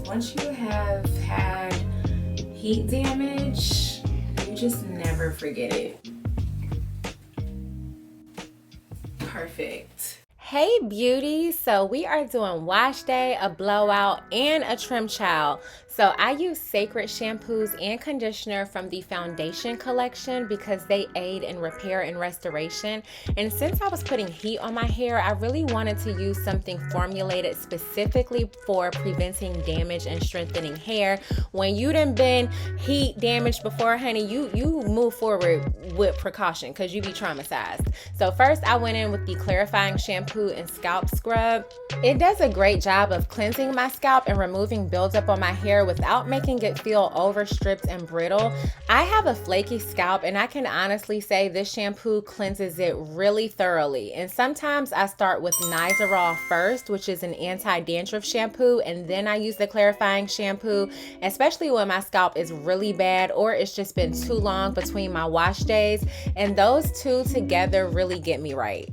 once you have had heat damage, you just never forget it. Perfect. Hey beauties, so we are doing wash day, a blowout, and a trim child. So I use Cecred shampoos and conditioner from the foundation collection because they aid in repair and restoration. And since I was putting heat on my hair, I really wanted to use something formulated specifically for preventing damage and strengthening hair. When you done been heat damaged before, honey, you move forward with precaution because you be traumatized. So first I went in with the clarifying shampoo and scalp scrub. It does a great job of cleansing my scalp and removing buildup on my hair without making it feel overstripped and brittle. I have a flaky scalp and I can honestly say this shampoo cleanses it really thoroughly. And sometimes I start with Nizoral first, which is an anti-dandruff shampoo, and then I use the clarifying shampoo, especially when my scalp is really bad or it's just been too long between my wash days, and those two together really get me right.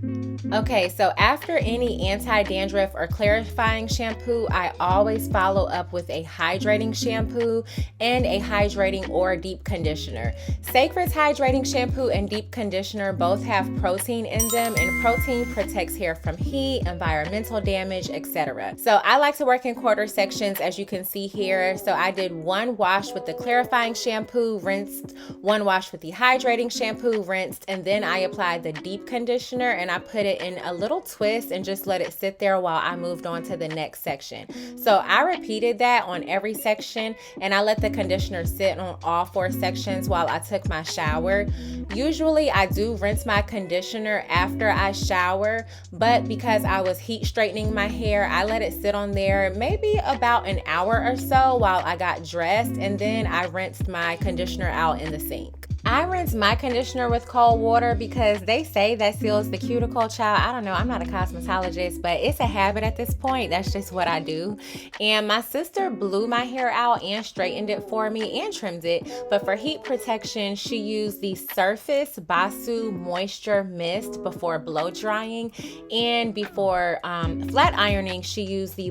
Okay, so after any anti-dandruff or clarifying shampoo, I always follow up with a hydrating shampoo and a hydrating or deep conditioner. Cecred's hydrating shampoo and deep conditioner both have protein in them, and protein protects hair from heat, environmental damage, etc. So I like to work in quarter sections, as you can see here. So I did one wash with the clarifying shampoo, rinsed, one wash with the hydrating shampoo, rinsed, and then I applied the deep conditioner and I put it in a little twist and just let it sit there while I moved on to the next section. So I repeated that on every section, and I let the conditioner sit on all 4 sections while I took my shower. Usually I do rinse my conditioner after I shower, but because I was heat straightening my hair, I let it sit on there maybe about an hour or so while I got dressed, and then I rinsed my conditioner out in the sink. I rinse my conditioner with cold water because they say that seals the cuticle, child. I don't know, I'm not a cosmetologist, but it's a habit at this point. That's just what I do. And my sister blew my hair out and straightened it for me and trimmed it. But for heat protection, she used the Surface Basu Moisture Mist before blow drying. And before flat ironing, she used the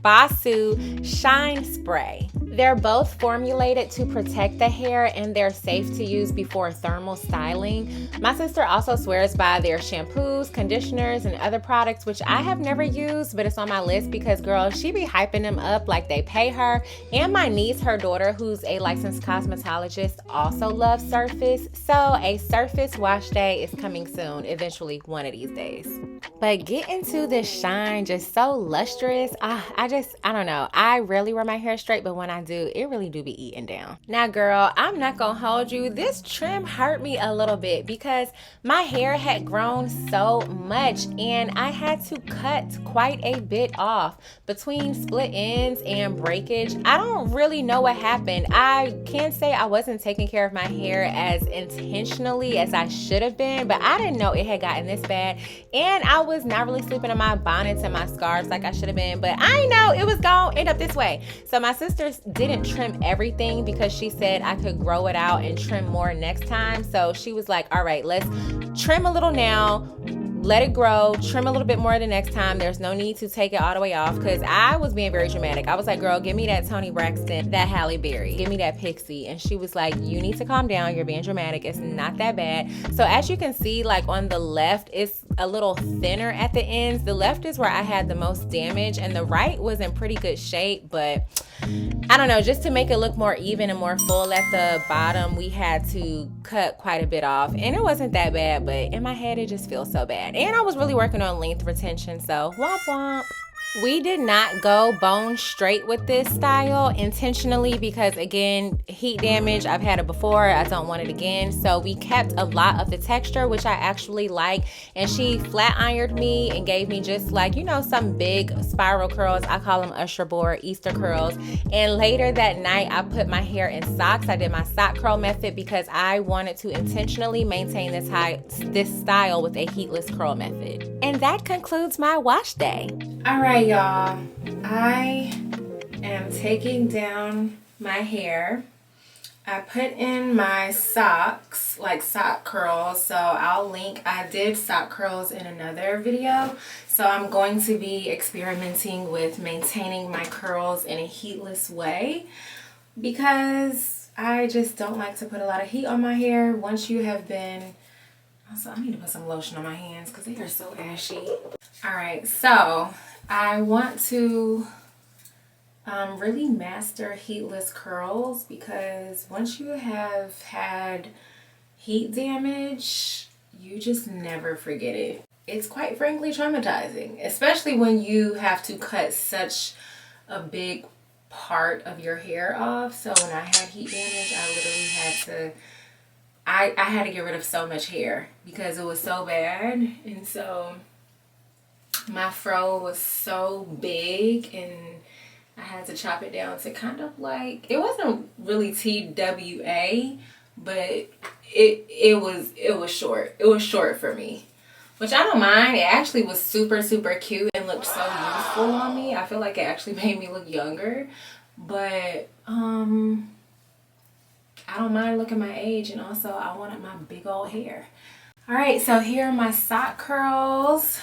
Basu Shine Spray. They're both formulated to protect the hair, and they're safe to use before thermal styling. My sister also swears by their shampoos, conditioners, and other products, which I have never used, but it's on my list because, girl, she be hyping them up like they pay her. And my niece, her daughter, who's a licensed cosmetologist, also loves Surface. So a Surface wash day is coming soon, eventually one of these days. But get into this shine, just so lustrous. I don't know. I rarely wear my hair straight, but when I do, it really do be eating down. Now, girl, I'm not gonna hold you. This trim hurt me a little bit because my hair had grown so much and I had to cut quite a bit off between split ends and breakage. I don't really know what happened. I can't say I wasn't taking care of my hair as intentionally as I should have been, but I didn't know it had gotten this bad. And I was not really sleeping in my bonnets and my scarves like I should have been, but I know it was gonna end up this way. So my sister didn't trim everything because she said I could grow it out and trim more next time. So she was like, all right, let's trim a little now, let it grow, trim a little bit more the next time. There's no need to take it all the way off, because I was being very dramatic. I was like, girl, give me that Toni Braxton, that Halle Berry, give me that Pixie. And she was like, you need to calm down. You're being dramatic. It's not that bad. So as you can see, like on the left, it's a little thinner at the ends. The left is where I had the most damage, and the right was in pretty good shape, but I don't know, just to make it look more even and more full at the bottom, we had to cut quite a bit off. And it wasn't that bad, but in my head, it just feels so bad. And I was really working on length retention, so womp womp. We did not go bone straight with this style intentionally because, again, heat damage. I've had it before. I don't want it again. So we kept a lot of the texture, which I actually like. And she flat ironed me and gave me just like, you know, some big spiral curls. I call them Usher board Easter curls. And later that night, I put my hair in socks. I did my sock curl method because I wanted to intentionally maintain this style with a heatless curl method. And that concludes my wash day. All right, y'all. I am taking down my hair. I put in my socks, like sock curls, so I'll link. I did sock curls in another video, so I'm going to be experimenting with maintaining my curls in a heatless way because I just don't like to put a lot of heat on my hair. Once you have been, also I need to put some lotion on my hands because they are so ashy. All right, so I want to really master heatless curls because once you have had heat damage, you just never forget it. It's quite frankly traumatizing, especially when you have to cut such a big part of your hair off. So when I had heat damage, I literally had to I had to get rid of so much hair because it was so bad. And so my fro was so big and I had to chop it down to kind of like, it wasn't really TWA, but it was short. It was short for me, which I don't mind. It actually was super cute and looked so youthful on me. I feel like it actually made me look younger, but I don't mind looking my age, and also I wanted my big old hair. All right, so here are my sock curls.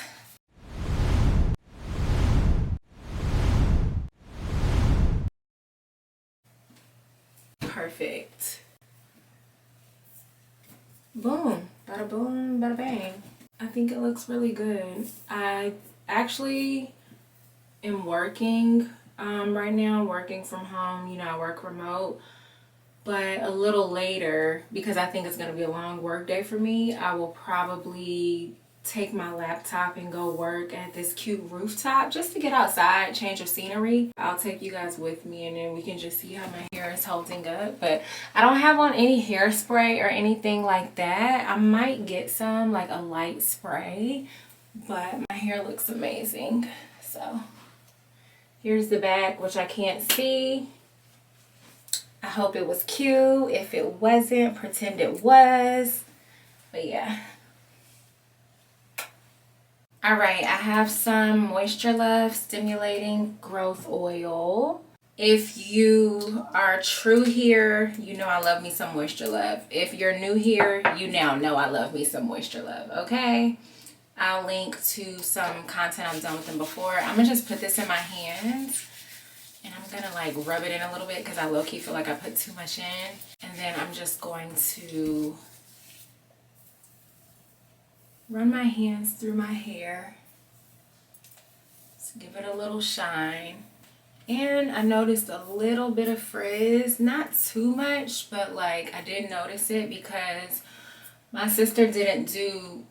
Perfect. Boom, bada boom, bada bang. I think it looks really good. I actually am working right now, working from home. You know, I work remote. But a little later, because I think it's going to be a long work day for me, I will probably take my laptop and go work at this cute rooftop just to get outside, change of scenery. I'll take you guys with me and then we can just see how my hair is holding up. But I don't have on any hairspray or anything like that. I might get some, like a light spray, but my hair looks amazing. So here's the back, which I can't see. I hope it was cute. If it wasn't, pretend it was. But yeah. Alright, I have some Moisture Love Stimulating Growth Oil. If you are true here, you know I love me some Moisture Love. If you're new here, you now know I love me some Moisture Love, okay? I'll link to some content I've done with them before. I'm going to just put this in my hands. And I'm going to like rub it in a little bit because I low-key feel like I put too much in. And then I'm just going to run my hands through my hair to give it a little shine. And I noticed a little bit of frizz, not too much, but like I did notice it because my sister didn't do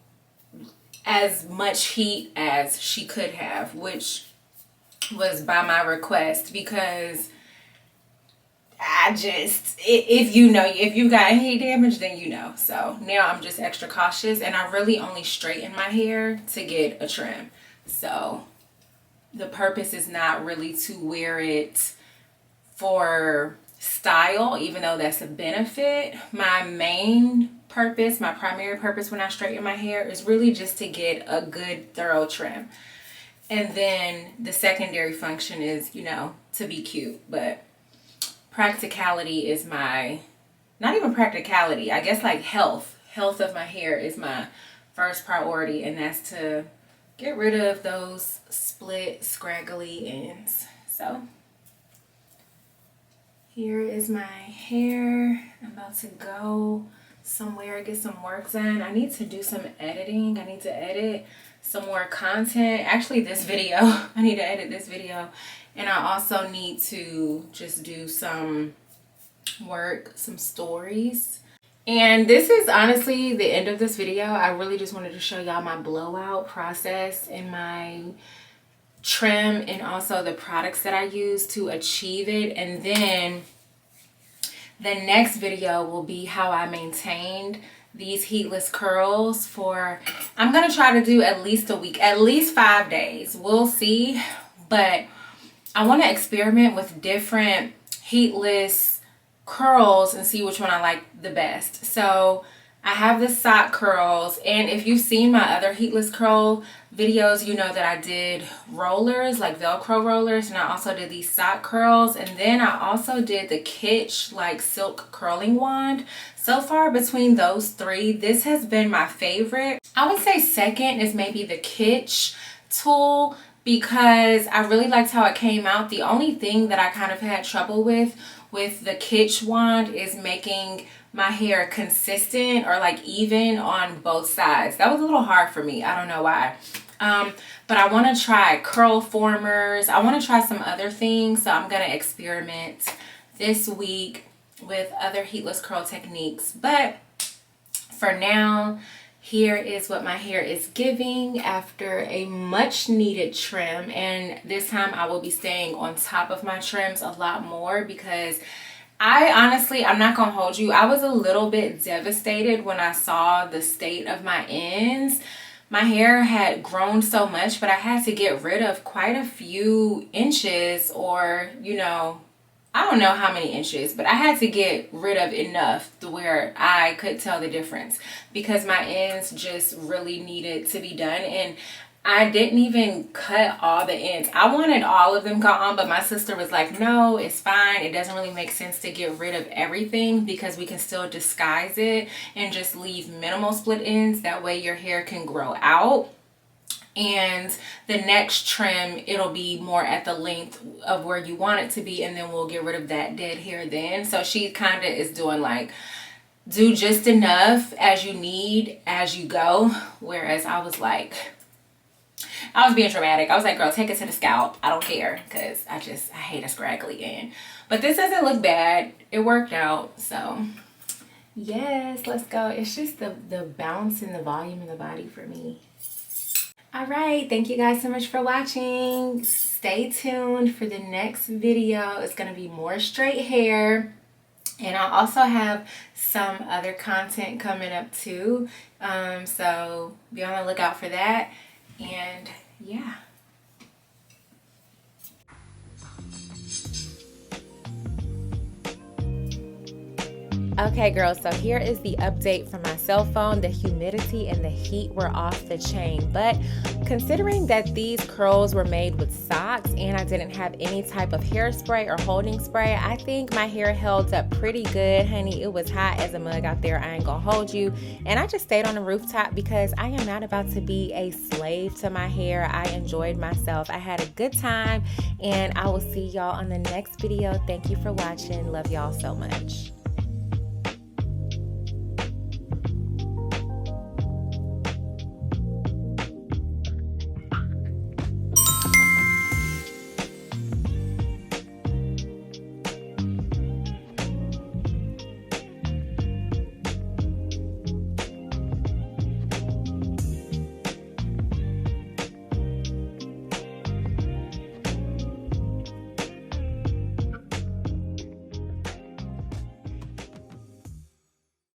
as much heat as she could have, which was by my request because I just, if you know, if you got heat damage, then you know. So now I'm just extra cautious, and I really only straighten my hair to get a trim. So the purpose is not really to wear it for style, even though that's a benefit. My main purpose, my primary purpose when I straighten my hair is really just to get a good thorough trim. And then the secondary function is, you know, to be cute. But practicality is my, not even practicality, I guess like health of my hair is my first priority. And that's to get rid of those split, scraggly ends. So here is my hair. I'm about to go somewhere, get some work done. I need to do some editing. I need to edit some more content. Actually, this video, I need to edit this video. And I also need to just do some work, some stories. And this is honestly the end of this video. I really just wanted to show y'all my blowout process and my trim and also the products that I use to achieve it. And then the next video will be how I maintained these heatless curls for, I'm gonna try to do at least a week, at least 5 days. We'll see, but I want to experiment with different heatless curls and see which one I like the best. So I have the sock curls, and if you've seen my other heatless curl videos, you know that I did rollers, like Velcro rollers, and I also did these sock curls, and then I also did the Kitsch like silk curling wand. So far between those three, this has been my favorite. I would say second is maybe the Kitsch tool, because I really liked how it came out. The only thing that I kind of had trouble with the Kitsch wand is making my hair consistent or like even on both sides. That was a little hard for me. I don't know why. But I want to try curl formers. I want to try some other things. So I'm going to experiment this week with other heatless curl techniques. But for now, here is what my hair is giving after a much needed trim. And this time I will be staying on top of my trims a lot more, because I'm not gonna hold you, I was a little bit devastated when I saw the state of my ends. My hair had grown so much, but I had to get rid of quite a few inches, or I don't know how many inches, but I had to get rid of enough to where I could tell the difference, because my ends just really needed to be done. And I didn't even cut all the ends. I wanted all of them gone, but my sister was like, no, it's fine. It doesn't really make sense to get rid of everything, because we can still disguise it and just leave minimal split ends. That way your hair can grow out. And the next trim, it'll be more at the length of where you want it to be, and then we'll get rid of that dead hair then. So she kind of is doing like, do just enough as you need as you go. Whereas I was being dramatic. I was like, girl, take it to the scalp. I don't care, because I hate a scraggly end. But this doesn't look bad. It worked out. So yes, let's go. It's just the bounce and the volume in the body for me. All right, thank you guys so much for watching. Stay tuned for the next video. It's going to be more straight hair, and I'll also have some other content coming up too, so be on the lookout for that. And yeah. Okay, girls, so here is the update from my cell phone. The humidity and the heat were off the chain, but considering that these curls were made with socks and I didn't have any type of hairspray or holding spray, I think my hair held up pretty good, honey. It was hot as a mug out there, I ain't gonna hold you. And I just stayed on the rooftop because I am not about to be a slave to my hair. I enjoyed myself. I had a good time, and I will see y'all on the next video. Thank you for watching. Love y'all so much.